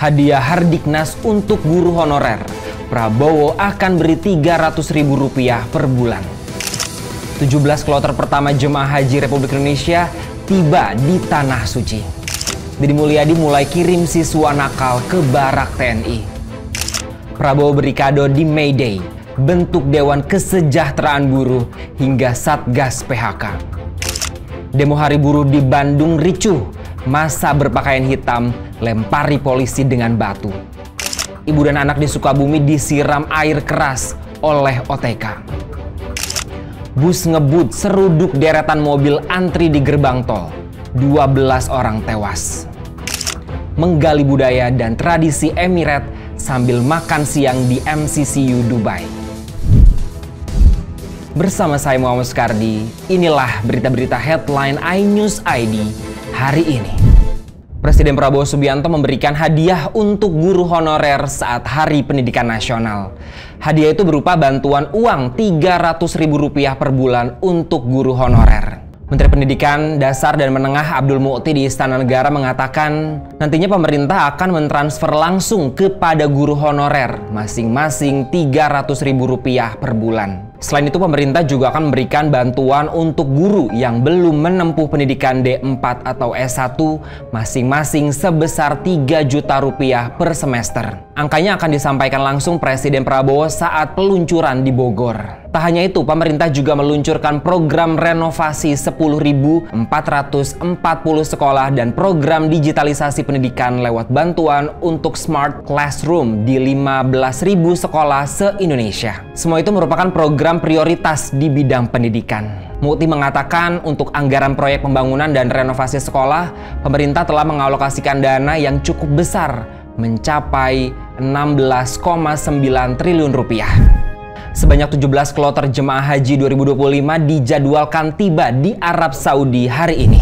Hadiah Hardiknas untuk guru honorer. Prabowo akan beri Rp300.000 per bulan. 17 kloter pertama jemaah haji Republik Indonesia tiba di Tanah Suci. Deddy Mulyadi mulai kirim siswa nakal ke barak TNI. Prabowo beri kado di May Day, bentuk Dewan Kesejahteraan Buruh hingga Satgas PHK. Demo Hari Buruh di Bandung ricuh, massa berpakaian hitam lempari polisi dengan batu. Ibu dan anak di Sukabumi disiram air keras oleh OTK. Bus ngebut seruduk deretan mobil antri di gerbang tol. 12 orang tewas. Menggali budaya dan tradisi Emirat sambil makan siang di MCCU Dubai. Bersama saya Muhammad Skardi, inilah berita-berita headline iNews ID hari ini. Presiden Prabowo Subianto memberikan hadiah untuk guru honorer saat Hari Pendidikan Nasional. Hadiah itu berupa bantuan uang Rp300.000 per bulan untuk guru honorer. Menteri Pendidikan Dasar dan Menengah Abdul Mu'ti di Istana Negara mengatakan nantinya pemerintah akan mentransfer langsung kepada guru honorer masing-masing Rp300.000 per bulan. Selain itu, pemerintah juga akan memberikan bantuan untuk guru yang belum menempuh pendidikan D4 atau S1 masing-masing sebesar Rp3 juta per semester. Angkanya akan disampaikan langsung Presiden Prabowo saat peluncuran di Bogor. Tak hanya itu, pemerintah juga meluncurkan program renovasi 10.440 sekolah dan program digitalisasi pendidikan lewat bantuan untuk Smart Classroom di 15.000 sekolah se-Indonesia. Semua itu merupakan program prioritas di bidang pendidikan. Mu'ti mengatakan untuk anggaran proyek pembangunan dan renovasi sekolah, pemerintah telah mengalokasikan dana yang cukup besar, mencapai Rp16,9 triliun. Sebanyak 17 kloter jemaah haji 2025 dijadwalkan tiba di Arab Saudi hari ini.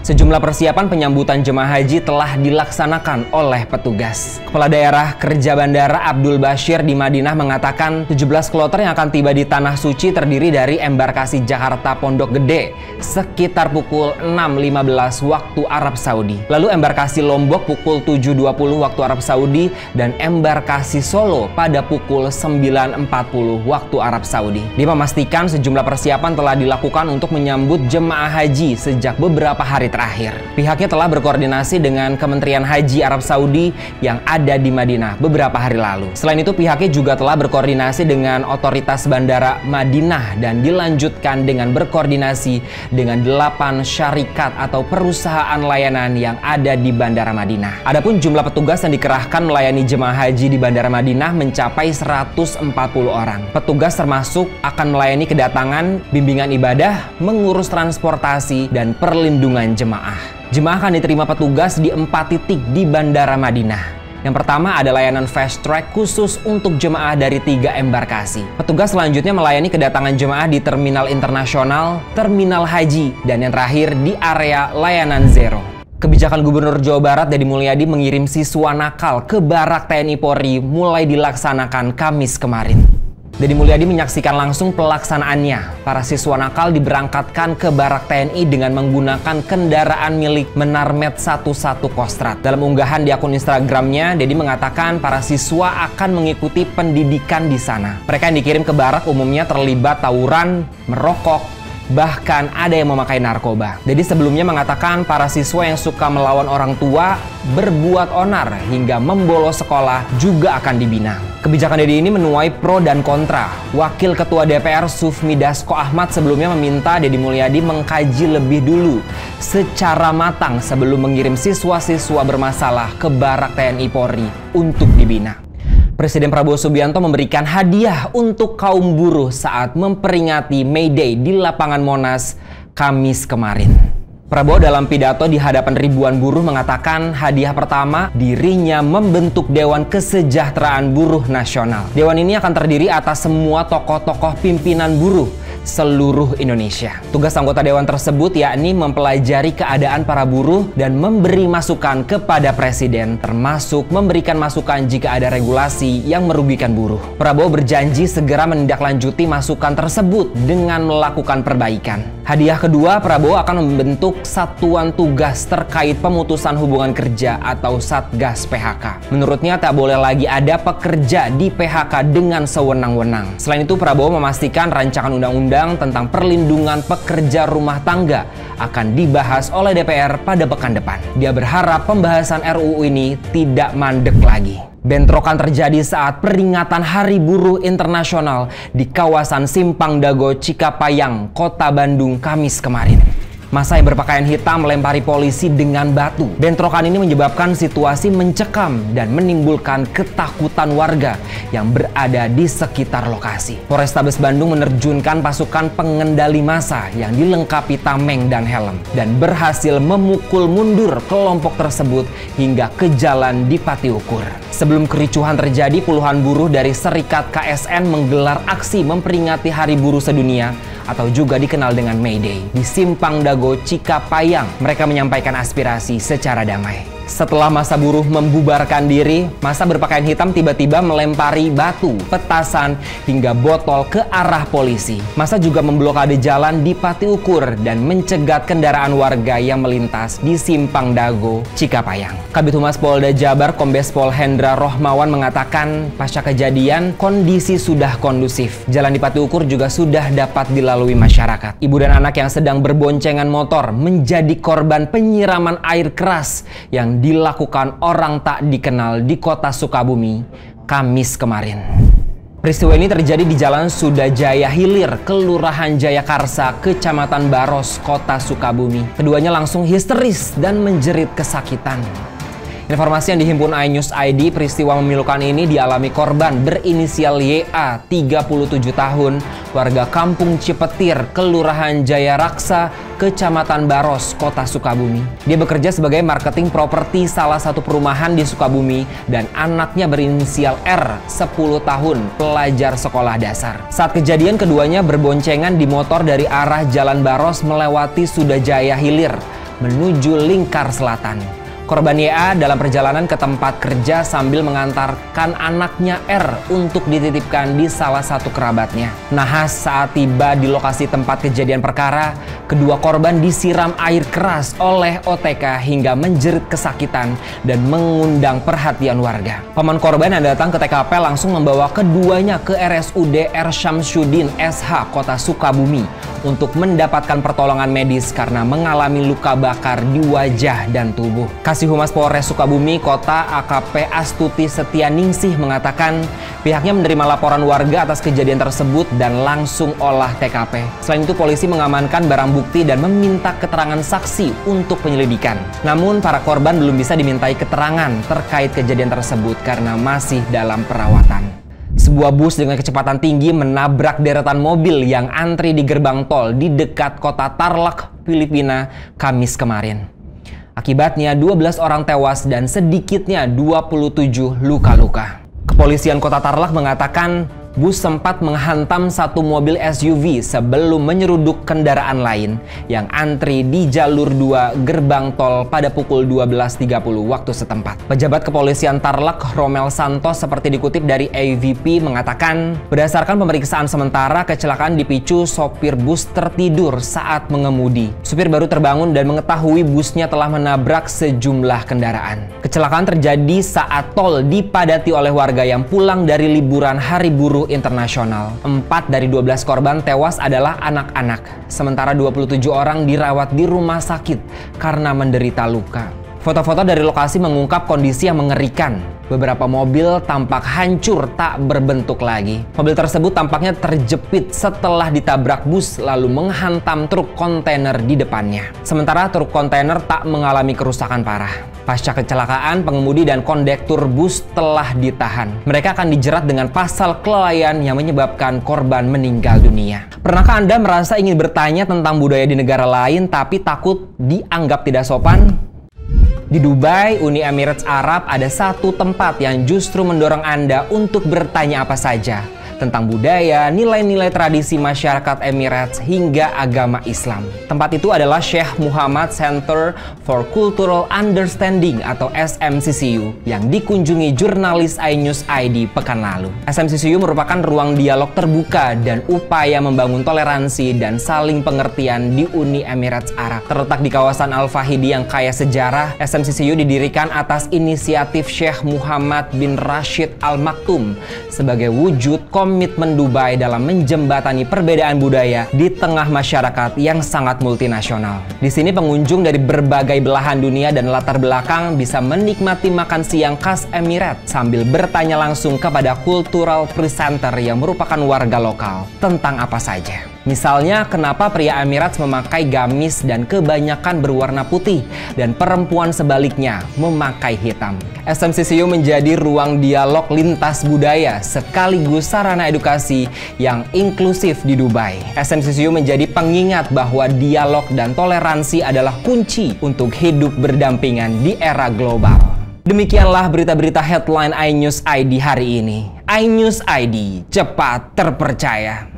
Sejumlah persiapan penyambutan jemaah haji telah dilaksanakan oleh petugas. Kepala Daerah Kerja Bandara Abdul Bashir di Madinah mengatakan 17 kloter yang akan tiba di Tanah Suci terdiri dari embarkasi Jakarta Pondok Gede sekitar pukul 6.15 waktu Arab Saudi. Lalu embarkasi Lombok pukul 7.20 waktu Arab Saudi dan embarkasi Solo pada pukul 9.40 waktu Arab Saudi. Dia memastikan sejumlah persiapan telah dilakukan untuk menyambut jemaah haji sejak beberapa hari terakhir. Pihaknya telah berkoordinasi dengan Kementerian Haji Arab Saudi yang ada di Madinah beberapa hari lalu. Selain itu, pihaknya juga telah berkoordinasi dengan otoritas Bandara Madinah dan dilanjutkan dengan berkoordinasi dengan 8 syarikat atau perusahaan layanan yang ada di Bandara Madinah. Adapun jumlah petugas yang dikerahkan melayani jemaah haji di Bandara Madinah mencapai 140 orang. Petugas termasuk akan melayani kedatangan, bimbingan ibadah, mengurus transportasi, dan perlindungan jemaah. Jemaah akan diterima petugas di 4 titik di Bandara Madinah. Yang pertama ada layanan fast track khusus untuk jemaah dari 3 embarkasi. Petugas selanjutnya melayani kedatangan jemaah di terminal internasional, terminal haji, dan yang terakhir di area layanan zero. Kebijakan Gubernur Jawa Barat Deddy Mulyadi mengirim siswa nakal ke barak TNI Polri mulai dilaksanakan Kamis kemarin. Deddy Mulyadi menyaksikan langsung pelaksanaannya. Para siswa nakal diberangkatkan ke barak TNI dengan menggunakan kendaraan milik Menarmet 11 Kostrat. Dalam unggahan di akun Instagramnya, Deddy mengatakan para siswa akan mengikuti pendidikan di sana. Mereka yang dikirim ke barak umumnya terlibat tawuran, merokok, bahkan ada yang memakai narkoba. Deddy sebelumnya mengatakan para siswa yang suka melawan orang tua, berbuat onar, hingga membolos sekolah juga akan dibina. Kebijakan Deddy ini menuai pro dan kontra. Wakil Ketua DPR Sufmi Dasko Ahmad sebelumnya meminta Deddy Mulyadi mengkaji lebih dulu secara matang sebelum mengirim siswa-siswa bermasalah ke barak TNI Polri untuk dibina. Presiden Prabowo Subianto memberikan hadiah untuk kaum buruh saat memperingati May Day di lapangan Monas Kamis kemarin. Prabowo dalam pidato di hadapan ribuan buruh mengatakan hadiah pertama dirinya membentuk Dewan Kesejahteraan Buruh Nasional. Dewan ini akan terdiri atas semua tokoh-tokoh pimpinan buruh seluruh Indonesia. Tugas anggota dewan tersebut yakni mempelajari keadaan para buruh dan memberi masukan kepada Presiden, termasuk memberikan masukan jika ada regulasi yang merugikan buruh. Prabowo berjanji segera menindaklanjuti masukan tersebut dengan melakukan perbaikan. Hadiah kedua, Prabowo akan membentuk satuan tugas terkait pemutusan hubungan kerja atau Satgas PHK. Menurutnya tak boleh lagi ada pekerja di PHK dengan sewenang-wenang. Selain itu, Prabowo memastikan rancangan undang-undang tentang perlindungan pekerja rumah tangga akan dibahas oleh DPR pada pekan depan. Dia berharap pembahasan RUU ini tidak mandek lagi. Bentrokan terjadi saat peringatan Hari Buruh Internasional di kawasan Simpang Dago, Cikapayang, Kota Bandung, Kamis kemarin. Massa yang berpakaian hitam melempari polisi dengan batu. Bentrokan ini menyebabkan situasi mencekam dan menimbulkan ketakutan warga yang berada di sekitar lokasi. Polrestabes Bandung menerjunkan pasukan pengendali massa yang dilengkapi tameng dan helm dan berhasil memukul mundur kelompok tersebut hingga ke jalan di Patiukur. Sebelum kericuhan terjadi, puluhan buruh dari Serikat KSN menggelar aksi memperingati Hari Buruh Sedunia atau juga dikenal dengan May Day di Simpang Dago, Cikapayang. Mereka menyampaikan aspirasi secara damai. Setelah massa buruh membubarkan diri, massa berpakaian hitam tiba-tiba melempari batu, petasan, hingga botol ke arah polisi. Massa juga memblokade jalan di Patiukur dan mencegat kendaraan warga yang melintas di Simpang Dago, Cikapayang. Kabid Humas Polda Jabar Kombes Pol Hendra Rohmawan mengatakan pasca kejadian kondisi sudah kondusif. Jalan di Patiukur juga sudah dapat dilalui masyarakat. Ibu dan anak yang sedang berboncengan motor menjadi korban penyiraman air keras yang dilakukan orang tak dikenal di Kota Sukabumi, Kamis kemarin. Peristiwa ini terjadi di Jalan Sudajaya Hilir, Kelurahan Jayakarsa, Kecamatan Baros, Kota Sukabumi. Keduanya langsung histeris dan menjerit kesakitan. Informasi yang dihimpun iNews ID, peristiwa memilukan ini dialami korban berinisial YA, 37 tahun, warga Kampung Cipetir, Kelurahan Jaya Raksa, Kecamatan Baros, Kota Sukabumi. Dia bekerja sebagai marketing properti salah satu perumahan di Sukabumi dan anaknya berinisial R, 10 tahun, pelajar sekolah dasar. Saat kejadian, keduanya berboncengan di motor dari arah Jalan Baros melewati Sudajaya Hilir menuju Lingkar Selatan. Korban YA dalam perjalanan ke tempat kerja sambil mengantarkan anaknya R untuk dititipkan di salah satu kerabatnya. Nahas saat tiba di lokasi tempat kejadian perkara, kedua korban disiram air keras oleh OTK hingga menjerit kesakitan dan mengundang perhatian warga. Paman korban yang datang ke TKP langsung membawa keduanya ke RSUD R. Syamsuddin SH Kota Sukabumi untuk mendapatkan pertolongan medis karena mengalami luka bakar di wajah dan tubuh. Kasih Humas Polres Sukabumi Kota AKP Astuti Setianingsih mengatakan pihaknya menerima laporan warga atas kejadian tersebut dan langsung olah TKP. Selain itu, polisi mengamankan barang bukti dan meminta keterangan saksi untuk penyelidikan. Namun para korban belum bisa dimintai keterangan terkait kejadian tersebut karena masih dalam perawatan. Sebuah bus dengan kecepatan tinggi menabrak deretan mobil yang antri di gerbang tol di dekat kota Tarlac, Filipina, Kamis kemarin. Akibatnya 12 orang tewas dan sedikitnya 27 luka-luka. Kepolisian Kota Tarlac mengatakan bus sempat menghantam satu mobil SUV sebelum menyeruduk kendaraan lain yang antri di jalur 2 gerbang tol pada pukul 12.30 waktu setempat. Pejabat kepolisian Tarlac, Romel Santos, seperti dikutip dari AVP, mengatakan berdasarkan pemeriksaan sementara kecelakaan dipicu sopir bus tertidur saat mengemudi. Supir baru terbangun dan mengetahui busnya telah menabrak sejumlah kendaraan. Kecelakaan terjadi saat tol dipadati oleh warga yang pulang dari liburan Hari Buruh Internasional. 4 dari 12 korban tewas adalah anak-anak, sementara 27 orang dirawat di rumah sakit karena menderita luka. Foto-foto dari lokasi mengungkap kondisi yang mengerikan. Beberapa mobil tampak hancur tak berbentuk lagi. Mobil tersebut tampaknya terjepit setelah ditabrak bus lalu menghantam truk kontainer di depannya. Sementara truk kontainer tak mengalami kerusakan parah. Pasca kecelakaan, pengemudi dan kondektur bus telah ditahan. Mereka akan dijerat dengan pasal kelalaian yang menyebabkan korban meninggal dunia. Pernahkah Anda merasa ingin bertanya tentang budaya di negara lain tapi takut dianggap tidak sopan? Di Dubai, Uni Emirat Arab, ada satu tempat yang justru mendorong Anda untuk bertanya apa saja, tentang budaya, nilai-nilai tradisi masyarakat Emirates hingga agama Islam. Tempat itu adalah Sheikh Muhammad Center for Cultural Understanding atau SMCCU yang dikunjungi jurnalis iNews ID pekan lalu. SMCCU merupakan ruang dialog terbuka dan upaya membangun toleransi dan saling pengertian di Uni Emirat Arab. Terletak di kawasan Al-Fahidi yang kaya sejarah, SMCCU didirikan atas inisiatif Sheikh Muhammad bin Rashid Al Maktoum sebagai wujud komitmen Dubai dalam menjembatani perbedaan budaya di tengah masyarakat yang sangat multinasional. Di sini pengunjung dari berbagai belahan dunia dan latar belakang bisa menikmati makan siang khas Emirat sambil bertanya langsung kepada cultural presenter yang merupakan warga lokal tentang apa saja. Misalnya, kenapa pria Emirates memakai gamis dan kebanyakan berwarna putih dan perempuan sebaliknya memakai hitam. SMCCU menjadi ruang dialog lintas budaya sekaligus sarana edukasi yang inklusif di Dubai. SMCCU menjadi pengingat bahwa dialog dan toleransi adalah kunci untuk hidup berdampingan di era global. Demikianlah berita-berita headline iNews ID hari ini. iNews ID, cepat terpercaya.